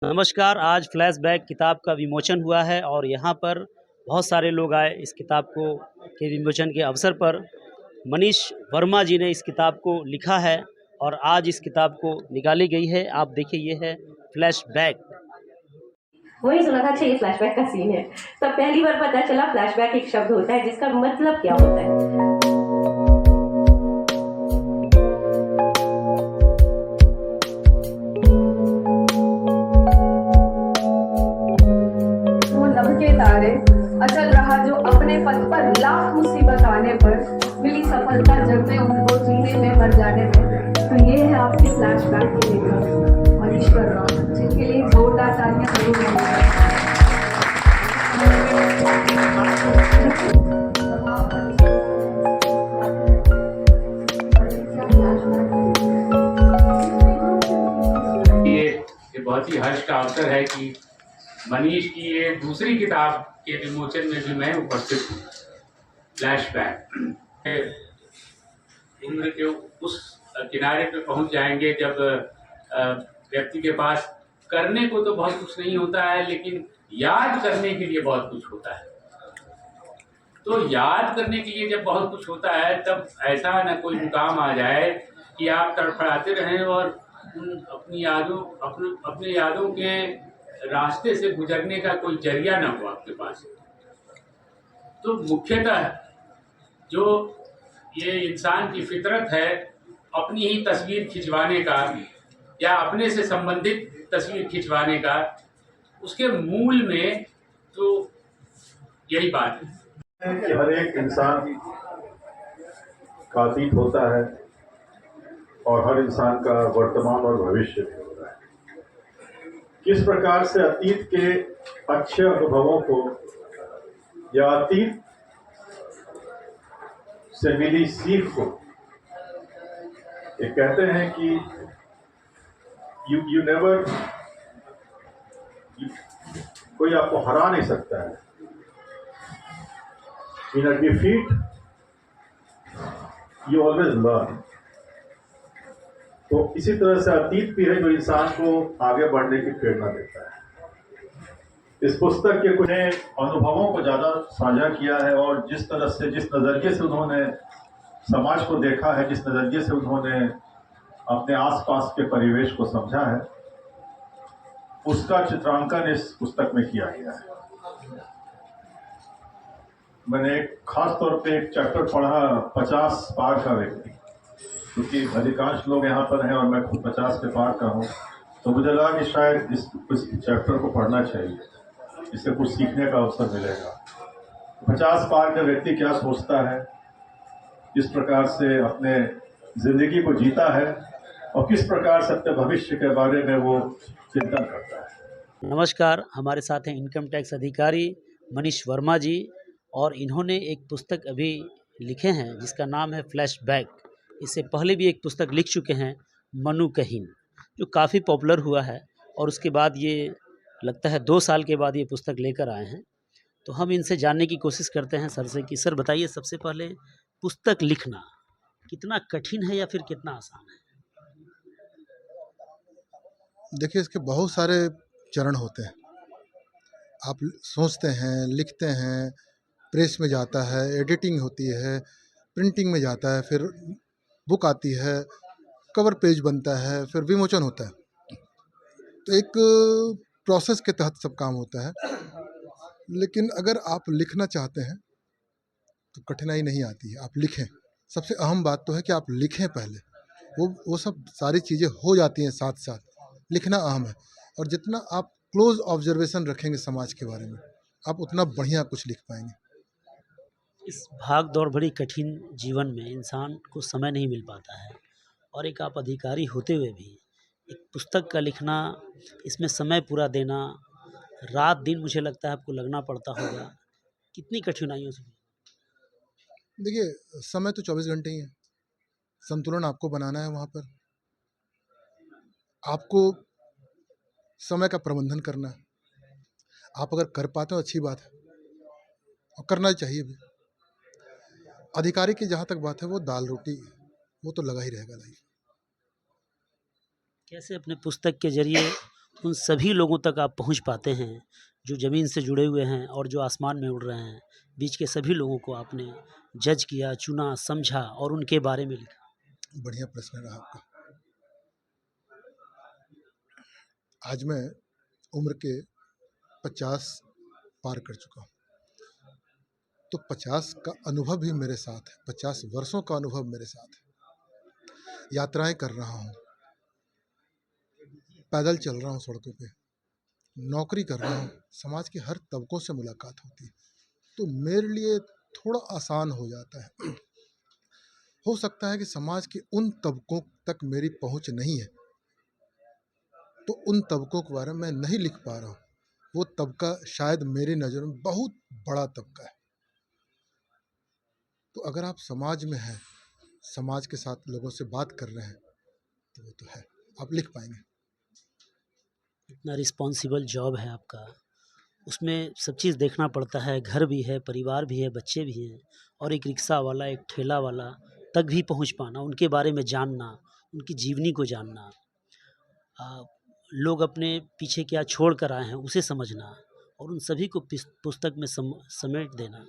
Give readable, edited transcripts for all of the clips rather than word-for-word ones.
नमस्कार, आज फ्लैशबैक किताब का विमोचन हुआ है और यहाँ पर बहुत सारे लोग आए इस किताब को के विमोचन के अवसर पर। मनीष वर्मा जी ने इस किताब को लिखा है और आज इस किताब को निकाली गई है। आप देखिए, ये है फ्लैशबैक। वही सुना था। अच्छा, ये फ्लैशबैक का सीन है। तब पहली बार पता चला फ्लैशबैक एक शब्द होता है जिसका मतलब क्या होता है। वो लम्हे तारे अचल रहा जो अपने पथ पर लाख मुसीबत आने पर मिली सफलता जब में उनको जीने में मर जाने में। तो ये है आपके फ्लैशबैक के लेखक मनीष वर्मा, जिनके लिए जोरदार तालियां जरूर होंगी। ये बहुत ही हर्ष का अवसर है कि मनीष की ये दूसरी किताब के विमोचन में भी मैं उपस्थित हूँ। फ्लैशबैक उम्र के उस किनारे पे पहुंच जाएंगे जब व्यक्ति के पास करने को तो बहुत कुछ नहीं होता है, लेकिन याद करने के लिए बहुत कुछ होता है। तो याद करने के लिए जब बहुत कुछ होता है तब ऐसा न कोई मुकाम आ जाए कि आप तड़फड़ाते रहें और अपनी यादों के रास्ते से गुजरने का कोई जरिया ना हो आपके पास। तो मुख्यतः जो ये इंसान की फितरत है अपनी ही तस्वीर खिंचवाने का या अपने से संबंधित तस्वीर खिंचवाने का, उसके मूल में तो यही बात है कि हर एक इंसान का अतीत होता है और हर इंसान का वर्तमान और भविष्य भी होता है। किस प्रकार से अतीत के अच्छे अनुभवों को या अतीत से मिली सीख को, ये कहते हैं कि यू नेवर, कोई आपको हरा नहीं सकता है। In a defeat you always learn. तो इसी तरह से अतीत भी है जो इंसान को आगे बढ़ने की प्रेरणा देता है। इस पुस्तक के कुछ अनुभवों को ज्यादा साझा किया है और जिस तरह से, जिस नजरिए से उन्होंने समाज को देखा है, जिस नजरिए से उन्होंने अपने आसपास के परिवेश को समझा है, उसका चित्रांकन इस पुस्तक में किया गया है। मैंने खास तौर पे एक चैप्टर पढ़ा, 50 पार का व्यक्ति, क्योंकि अधिकांश लोग यहाँ पर हैं और मैं खुद 50 के पार का हूँ, तो मुझे लगा कि शायद इस चैप्टर को पढ़ना चाहिए, इससे कुछ सीखने का अवसर मिलेगा। 50 पार का व्यक्ति क्या सोचता है, किस प्रकार से अपने जिंदगी को जीता है और किस प्रकार से अपने भविष्य के बारे में वो चिंतन करता है। नमस्कार, हमारे साथ हैं इनकम टैक्स अधिकारी मनीष वर्मा जी और इन्होंने एक पुस्तक अभी लिखे हैं जिसका नाम है फ्लैशबैक। इससे पहले भी एक पुस्तक लिख चुके हैं, मनुकहीन, जो काफ़ी पॉपुलर हुआ है और उसके बाद ये लगता है 2 साल के बाद ये पुस्तक लेकर आए हैं। तो हम इनसे जानने की कोशिश करते हैं सर से कि सर बताइए, सबसे पहले पुस्तक लिखना कितना कठिन है या फिर कितना आसान है? देखिए, इसके बहुत सारे चरण होते हैं। आप सोचते हैं, लिखते हैं, प्रेस में जाता है, एडिटिंग होती है, प्रिंटिंग में जाता है, फिर बुक आती है, कवर पेज बनता है, फिर विमोचन होता है। तो एक प्रोसेस के तहत सब काम होता है। लेकिन अगर आप लिखना चाहते हैं तो कठिनाई नहीं आती है, आप लिखें। सबसे अहम बात तो है कि आप लिखें पहले, वो सब सारी चीज़ें हो जाती हैं साथ साथ। लिखना अहम है और जितना आप क्लोज ऑब्जर्वेशन रखेंगे समाज के बारे में, आप उतना बढ़िया कुछ लिख पाएंगे। इस भाग दौड़ भरी कठिन जीवन में इंसान को समय नहीं मिल पाता है और एक आप अधिकारी होते हुए भी एक पुस्तक का लिखना, इसमें समय पूरा देना, रात दिन मुझे लगता है आपको लगना पड़ता होगा। कितनी कठिनाइयों से? देखिए, समय तो 24 घंटे ही है, संतुलन आपको बनाना है। वहाँ पर आपको समय का प्रबंधन करना है। आप अगर कर पाते हो अच्छी बात है और करना चाहिए भी। अधिकारी की जहाँ तक बात है, वो दाल रोटी वो तो लगा ही रहेगा लाइफ। कैसे अपने पुस्तक के जरिए उन सभी लोगों तक आप पहुंच पाते हैं जो ज़मीन से जुड़े हुए हैं और जो आसमान में उड़ रहे हैं। बीच के सभी लोगों को आपने जज किया, चुना, समझा और उनके बारे में लिखा। बढ़िया प्रश्न रहा आपका। आज मैं उम्र के 50 पार कर चुका हूँ, तो 50 का अनुभव भी मेरे साथ है, 50 वर्षों का अनुभव मेरे साथ है। यात्राएं कर रहा हूँ, पैदल चल रहा हूँ सड़कों पे, नौकरी कर रहा हूँ, समाज के हर तबकों से मुलाकात होती है, तो मेरे लिए थोड़ा आसान हो जाता है। हो सकता है कि समाज के उन तबकों तक मेरी पहुँच नहीं है, तो उन तबकों के बारे में मैं नहीं लिख पा रहा हूँ। वो तबका शायद मेरी नज़र में बहुत बड़ा तबका है। तो अगर आप समाज में हैं, समाज के साथ लोगों से बात कर रहे हैं, तो वो तो है, आप लिख पाएंगे। इतना रिस्पॉन्सिबल जॉब है आपका, उसमें सब चीज़ देखना पड़ता है, घर भी है, परिवार भी है, बच्चे भी हैं और एक रिक्शा वाला, एक ठेला वाला तक भी पहुंच पाना, उनके बारे में जानना, उनकी जीवनी को जानना, लोग अपने पीछे क्या छोड़ कर आए हैं उसे समझना और उन सभी को पुस्तक में समेट देना,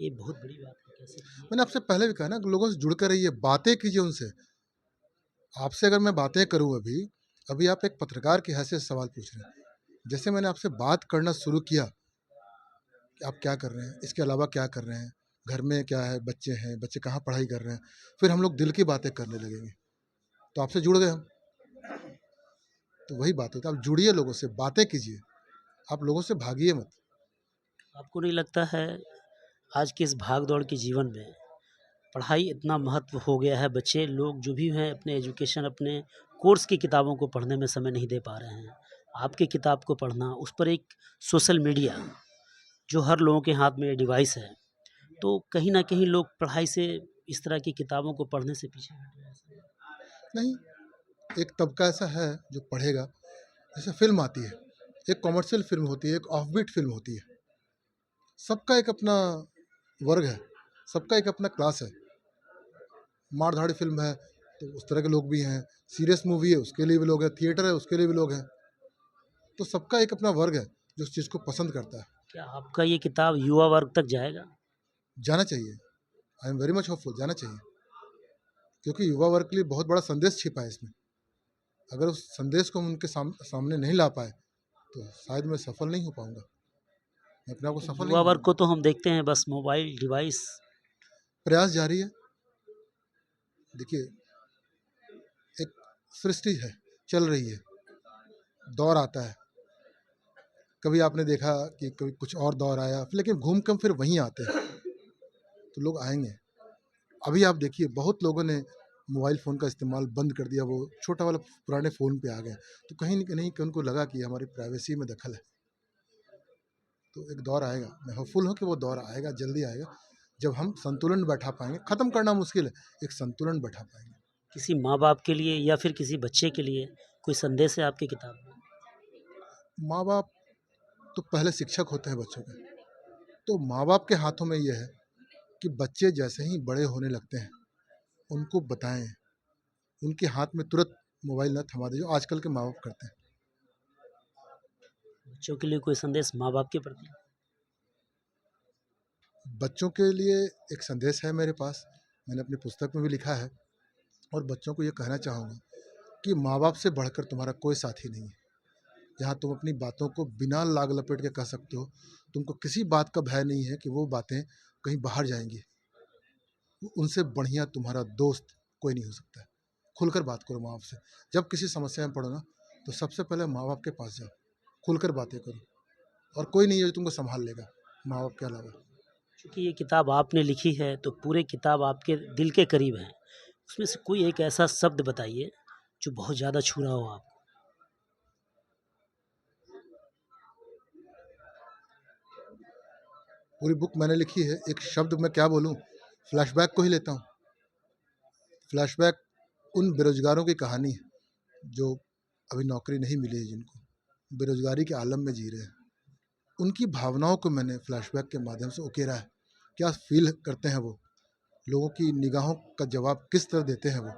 ये बहुत बड़ी बात है। कैसे मैंने आपसे पहले भी कहा ना कि लोगों से जुड़ कर रहिए, बातें कीजिए उनसे। आपसे अगर मैं बातें करूं अभी आप एक पत्रकार की हैसियत से सवाल पूछ रहे हैं। जैसे मैंने आपसे बात करना शुरू किया कि आप क्या कर रहे हैं, इसके अलावा क्या कर रहे हैं, घर में क्या है, बच्चे हैं, बच्चे कहाँ पढ़ाई कर रहे हैं, फिर हम लोग दिल की बातें करने लगेंगे, तो आपसे जुड़ गए हम। तो वही बात होती है, आप जुड़िए लोगों से, बातें कीजिए, आप लोगों से भागिए मत। आपको नहीं लगता है आज के इस भाग दौड़ के जीवन में पढ़ाई इतना महत्व हो गया है, बच्चे लोग जो भी हैं अपने एजुकेशन, अपने कोर्स की किताबों को पढ़ने में समय नहीं दे पा रहे हैं। आपकी किताब को पढ़ना, उस पर एक सोशल मीडिया जो हर लोगों के हाथ में ये डिवाइस है, तो कहीं ना कहीं लोग पढ़ाई से, इस तरह की किताबों को पढ़ने से पीछे हट रहे हैं। नहीं, एक तबका ऐसा है जो पढ़ेगा। जैसे फिल्म आती है, एक कॉमर्शियल फिल्म होती है, एक ऑफबीट फिल्म होती है, सबका एक अपना वर्ग है, सबका एक अपना क्लास है। मारधाड़ी फिल्म है तो उस तरह के लोग भी हैं, सीरियस मूवी है उसके लिए भी लोग हैं, थिएटर है उसके लिए भी लोग हैं। तो सबका एक अपना वर्ग है जो उस चीज़ को पसंद करता है। क्या आपका ये किताब युवा वर्ग तक जाएगा? जाना चाहिए, I am very much hopeful, जाना चाहिए, क्योंकि युवा वर्ग के लिए बहुत बड़ा संदेश छिपा है इसमें। अगर उस संदेश को हम उनके सामने नहीं ला पाए तो शायद मैं सफल नहीं हो पाऊंगा, मैं अपने आप को सफल नहीं युवा हो वर्ग पाऊंगा। को तो हम देखते हैं बस मोबाइल डिवाइस। प्रयास जारी है। देखिए, एक सृष्टि है, चल रही है, दौर आता है। कभी आपने देखा कि कभी कुछ और दौर आया, लेकिन घूम कर फिर वहीं आते हैं, तो लोग आएंगे। अभी आप देखिए, बहुत लोगों ने मोबाइल फ़ोन का इस्तेमाल बंद कर दिया, वो छोटा वाला पुराने फ़ोन पे आ गए, तो कहीं न कहीं उनको लगा कि हमारी प्राइवेसी में दखल है। तो एक दौर आएगा, मैं होपफुल हूँ कि वो दौर आएगा, जल्दी आएगा, जब हम संतुलन बैठा पाएंगे। ख़त्म करना मुश्किल है, एक संतुलन बैठा पाएंगे। किसी माँ बाप के लिए या फिर किसी बच्चे के लिए कोई संदेश है आपकी किताब में? माँ बाप तो पहले शिक्षक होते हैं बच्चों के, तो माँ बाप के हाथों में ये है कि बच्चे जैसे ही बड़े होने लगते हैं उनको बताएं, उनके हाथ में तुरंत मोबाइल ना थमा दें, जो आजकल के माँ बाप करते हैं। बच्चों के लिए कोई संदेश माँ बाप के प्रति? बच्चों के लिए एक संदेश है मेरे पास, मैंने अपनी पुस्तक में भी लिखा है, और बच्चों को ये कहना चाहूँगा कि माँ बाप से बढ़कर तुम्हारा कोई साथी नहीं है। जहाँ तुम अपनी बातों को बिना लाग लपेट के कह सकते हो, तुमको किसी बात का भय नहीं है कि वो बातें कहीं बाहर जाएंगी, उनसे बढ़िया तुम्हारा दोस्त कोई नहीं हो सकता है। खुलकर बात करो माँ बाप से, जब किसी समस्या में पड़ो ना, तो सबसे पहले माँ बाप के पास जाओ, खुलकर बातें करो, और कोई नहीं है जो तुमको संभाल लेगा माँ बाप के अलावा। क्योंकि ये किताब आपने लिखी है तो पूरे किताब आपके दिल के करीब है, उसमें से कोई एक ऐसा शब्द बताइए जो बहुत ज़्यादा छू रहा हो आपको। पूरी बुक मैंने लिखी है, एक शब्द मैं क्या बोलूँ, फ्लैशबैक को ही लेता हूँ। फ्लैशबैक उन बेरोजगारों की कहानी है जो अभी नौकरी नहीं मिली है, जिनको बेरोजगारी के आलम में जी रहे हैं, उनकी भावनाओं को मैंने फ्लैशबैक के माध्यम से उकेरा है। क्या फील करते हैं वो, लोगों की निगाहों का जवाब किस तरह देते हैं वो,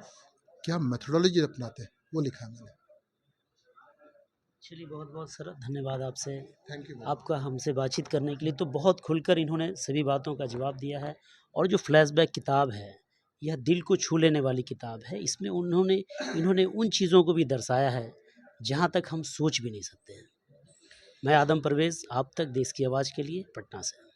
क्या मेथोडोलॉजी अपनाते हैं, वो लिखा है मैंने। चलिए बहुत बहुत सर धन्यवाद आपसे, थैंक यू। आपका हमसे बातचीत करने के लिए। तो बहुत खुलकर इन्होंने सभी बातों का जवाब दिया है। और जो फ्लैशबैक किताब है, यह दिल को छू लेने वाली किताब है। इसमें इन्होंने उन चीज़ों को भी दर्शाया है जहाँ तक हम सोच भी नहीं सकते हैं। मैं आदम परवेज़, आप तक देश की आवाज़ के लिए, पटना से।